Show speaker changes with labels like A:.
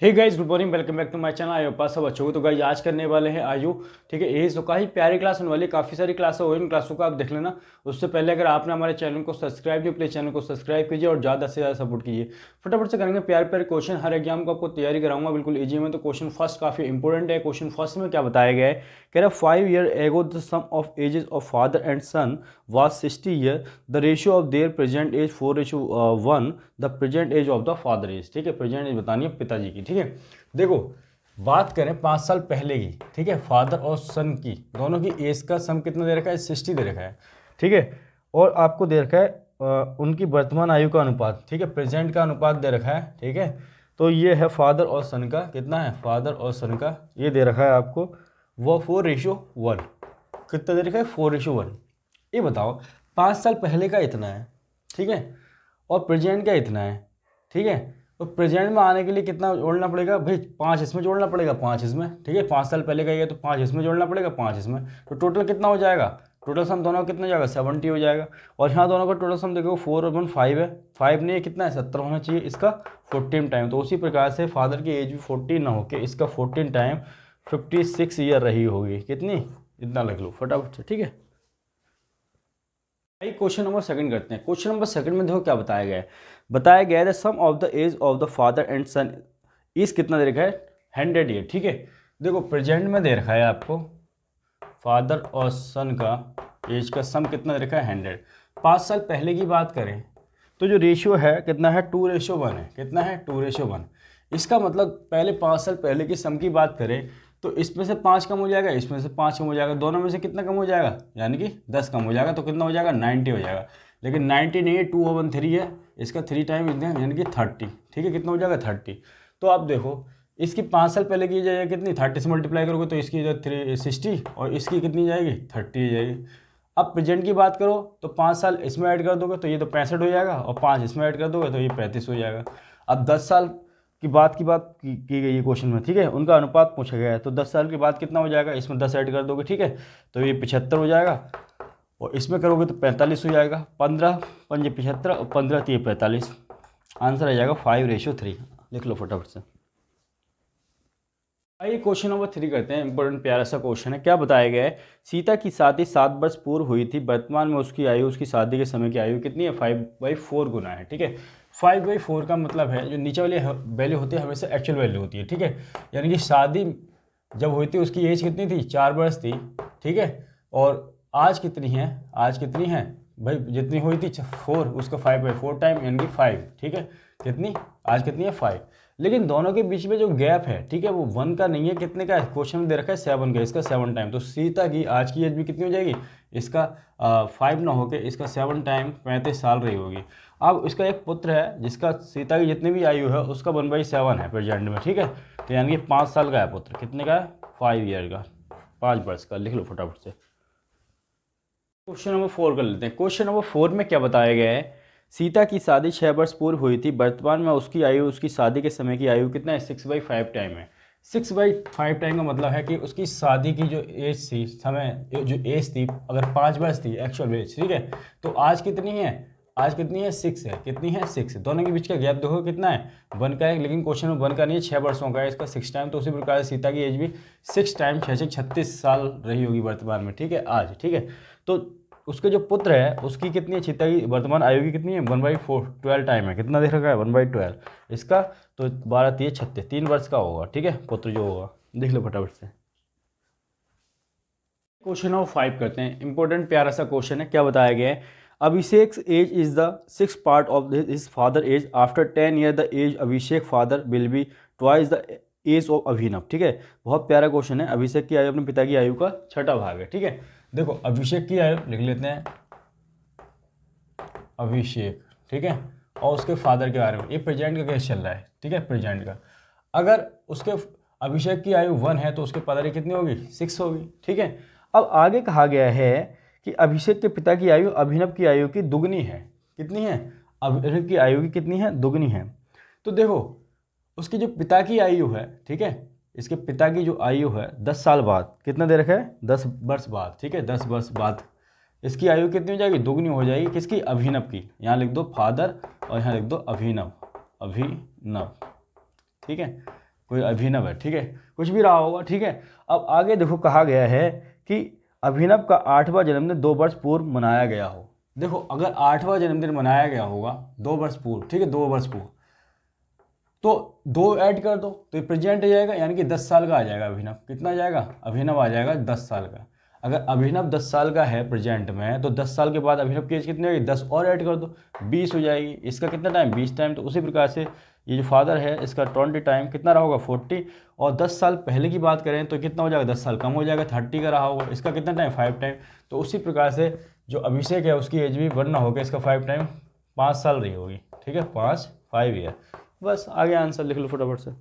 A: Hey guys, good morning, welcome back to my channel. I hope सब अच्छे हो। तो गाइस आज करने वाले हैं आयु, ठीक है। एज तो काफ़ी प्यारी क्लास होने वाली है, काफ़ी सारी क्लास हो, इन क्लासों को आप देख लेना। उससे पहले अगर आपने हमारे चैनल को सब्सक्राइब नहीं, प्लीज चैनल को सब्सक्राइब कीजिए और ज़्यादा से ज़्यादा सपोर्ट कीजिए। फटाफट से करेंगे प्यारे प्यारे क्वेश्चन, हर एग्जाम को आपको तैयारी कराऊंगा बिल्कुल ईजी में। तो क्वेश्चन फर्स्ट काफ़ी इंपॉर्टेंट है। क्वेश्चन फर्स्ट में क्या बताया गया है, कह रहा 5 year ago the sum of ages of father and son was 60 year, the ratio of their present age 4:1, the present age of the father age. ठीक है, प्रेजेंट एज बतानी है पिताजी की। ठीक है, देखो बात करें 5 साल पहले की, ठीक है, फादर और सन की, दोनों की एज का सम कितना दे रखा है, 60 दे रखा है। ठीक है, और आपको दे रखा है उनकी वर्तमान आयु का अनुपात, ठीक है, प्रेजेंट का अनुपात दे रखा है। ठीक है, तो ये है फादर और सन का, कितना है फादर और सन का, ये दे रखा है आपको वो 4:1। कितना दे रखा है, 4:1। ये बताओ 5 साल पहले का इतना है, ठीक है, और प्रेजेंट का इतना है। ठीक है, तो प्रेजेंट में आने के लिए कितना जोड़ना पड़ेगा भाई, 5 इसमें जोड़ना पड़ेगा, 5 इसमें। ठीक है, 5 साल पहले का ये तो 5 इसमें जोड़ना पड़ेगा, 5 इसमें। तो टोटल कितना हो जाएगा, टोटल सम दोनों का कितना हो जाएगा, 70 हो जाएगा। और यहाँ दोनों का टोटल सम देखो 4 और 1 5 है, 5 नहीं है, कितना है 70 होना चाहिए, इसका 14 टाइम। तो उसी प्रकार से फादर की एज भी 14 ना होकर इसका 14 टाइम 56 ईयर रही होगी। कितनी, इतना लिख लो फटाफट से। ठीक है, क्वेश्चन नंबर सेकंड करते हैं। क्वेश्चन नंबर सेकंड में देखो क्या बताया गया है, बताया गया है sum of the age of the father and son is कितना दे रखा है, 100 ईयर। ठीक है, देखो प्रेजेंट में दे रखा है आपको फादर और सन का एज का सम कितना दे रखा है, 100। 5 साल पहले की बात करें तो जो रेशियो है कितना है, 2:1 है। कितना है, 2:1। इसका मतलब पहले 5 साल पहले की सम की बात करें तो इसमें से 5 कम हो जाएगा, इसमें से 5 कम हो जाएगा, दोनों में से कितना कम हो जाएगा, यानी कि 10 कम हो जाएगा। तो कितना हो जाएगा, 90 हो जाएगा। लेकिन 90 नहीं है, 2 और 1 3 है, इसका 3 टाइम इतना यानी कि 30। ठीक है, कितना हो जाएगा, 30। तो आप देखो इसकी 5 साल पहले की जाएगी कितनी, 30 से मल्टीप्लाई करोगे तो इसकी 360 और इसकी कितनी जाएगी, 30 जाएगी। अब प्रेजेंट की बात करो तो 5 साल इसमें ऐड कर दोगे तो ये तो 65 हो जाएगा, और 5 इसमें ऐड कर दोगे तो ये 35 हो जाएगा। अब 10 साल की बात की गई है क्वेश्चन में, ठीक है, उनका अनुपात पूछा गया है। तो 10 साल के बाद कितना हो जाएगा, इसमें 10 ऐड कर दोगे, ठीक है, तो ये 75 हो जाएगा, और इसमें करोगे तो 45 हो जाएगा। 15 पंजे 75 और 15 3 45, आंसर आ जाएगा 5:3। लिख लो फटाफट से। आइए क्वेश्चन नंबर 3 करते हैं। इंपॉर्टेंट प्यारा सा क्वेश्चन है। क्या बताया गया है, सीता की शादी 7 वर्ष पूर्व हुई थी, वर्तमान में उसकी आयु उसकी शादी के समय की आयु कितनी है, 5/4 गुना है। ठीक है, 5/4 का मतलब है जो नीचे वाली वैल्यू होती है हमेशा एक्चुअल वैल्यू होती है। ठीक है, यानी कि शादी जब हुई थी उसकी एज कितनी थी, 4 वर्ष थी। ठीक है, और आज कितनी है, आज कितनी है भाई, जितनी हुई थी 4 उसका 5/4 टाइम यानी कि 5। ठीक है, कितनी आज कितनी है, 5। लेकिन दोनों के बीच में जो गैप है, ठीक है, वो 1 का नहीं है, कितने का है, क्वेश्चन में दे रखा है 7 का, इसका 7 टाइम। तो सीता की आज की एज भी कितनी हो जाएगी, इसका 5 ना होकर इसका 7 टाइम 35 साल रही होगी। अब इसका एक पुत्र है जिसका सीता की जितनी भी आयु है उसका 1/7 है प्रेजेंट में। ठीक है, तो यानी कि 5 साल का है पुत्र, कितने का है, 5 ईयर का, 5 वर्ष का। लिख लो फटाफट से। क्वेश्चन नंबर 4 कर लेते हैं। क्वेश्चन नंबर 4 में क्या बताया गया है, सीता की शादी 6 वर्ष पूर्व हुई थी, वर्तमान में उसकी आयु उसकी शादी के समय की आयु कितना है, 6/5 टाइम है। 6/5 टाइम का मतलब है कि उसकी शादी की जो एज थी, समय जो एज थी, अगर 5 वर्ष थी एक्चुअल एज, ठीक है, तो आज कितनी है, आज कितनी है, 6 है। कितनी है, 6। दोनों के बीच का गैप देखो कितना है, 1 का है, लेकिन क्वेश्चन में 1 का नहीं है, 6 वर्षों का है, इसका 6 टाइम। तो उसी प्रकार से सीता की एज भी 6 टाइम 6 36 साल रही होगी वर्तमान में। ठीक है, आज। ठीक है, तो उसके जो पुत्र है उसकी कितनी है, सीता की वर्तमान आयु की कितनी है, 1/4 12 टाइम है। कितना देख रखा है, 1/12 इसका, तो 12 3 36 3 वर्ष का होगा। ठीक है, पुत्र जो होगा, देख लो फटाफट से। क्वेश्चन नंबर 5 करते हैं। इंपॉर्टेंट प्यारा सा क्वेश्चन है। क्या बताया गया है, Abhishek age is the 6th part of his father age, after 10 year the age Abhishek father will be twice the age of Abhinav. ठीक है, बहुत प्यारा क्वेश्चन है। अभिषेक की आयु अपने पिता की आयु का 6ठा भाग है। ठीक है, देखो अभिषेक की आयु लिख लेते हैं, अभिषेक, ठीक है, और उसके फादर के बारे में, ये प्रेजेंट का केस चल रहा है। ठीक है, प्रेजेंट का, अगर उसके अभिषेक की आयु 1 है तो उसके फादर की कितनी होगी, 6 होगी। ठीक है, अब आगे कहा गया है कि अभिषेक के पिता की आयु अभिनव की आयु की दुगनी है। कितनी है, अभिनव की आयु की कितनी है, दुगनी है। तो देखो उसकी जो पिता की आयु है, ठीक है, इसके पिता की जो आयु है 10 साल बाद, कितना दे रखा है, 10 वर्ष बाद। ठीक है, 10 वर्ष बाद इसकी आयु कितनी हो जाएगी, दुगनी हो जाएगी। किसकी, अभिनव की। यहाँ लिख दो फादर और यहाँ लिख दो अभिनव, अभिनव। ठीक है, कोई अभिनव है, ठीक है, कुछ भी रहा होगा, ठीक है। अब आगे देखो कहा गया है कि अभिनव का 8वां जन्मदिन 2 वर्ष पूर्व मनाया गया हो। देखो अगर 8वां जन्मदिन मनाया गया होगा 2 वर्ष पूर्व, ठीक है, 2 वर्ष पूर्व, तो 2 ऐड कर दो तो ये प्रेजेंट आ जाएगा, यानी कि 10 साल का आ जाएगा अभिनव। कितना आ जाएगा? अभिनव आ जाएगा 10 साल का। अगर अभिनव 10 साल का है प्रेजेंट में, तो 10 साल के बाद अभिनव की एज कितनी होगी? 10 और ऐड कर दो, 20 हो जाएगी। इसका कितना टाइम? 20 टाइम। तो उसी प्रकार से ये जो फादर है इसका 20 टाइम कितना रहा होगा? 40। और 10 साल पहले की बात करें तो कितना हो जाएगा? 10 साल कम हो जाएगा, 30 का रहा होगा। इसका कितना टाइम? 5 टाइम। तो उसी प्रकार से जो अभिषेक है उसकी एज भी बढ़ना होगा, इसका 5 टाइम 5 साल रही होगी, ठीक है, 5 ईयर। बस आगे आंसर लिख लो फटाफट से।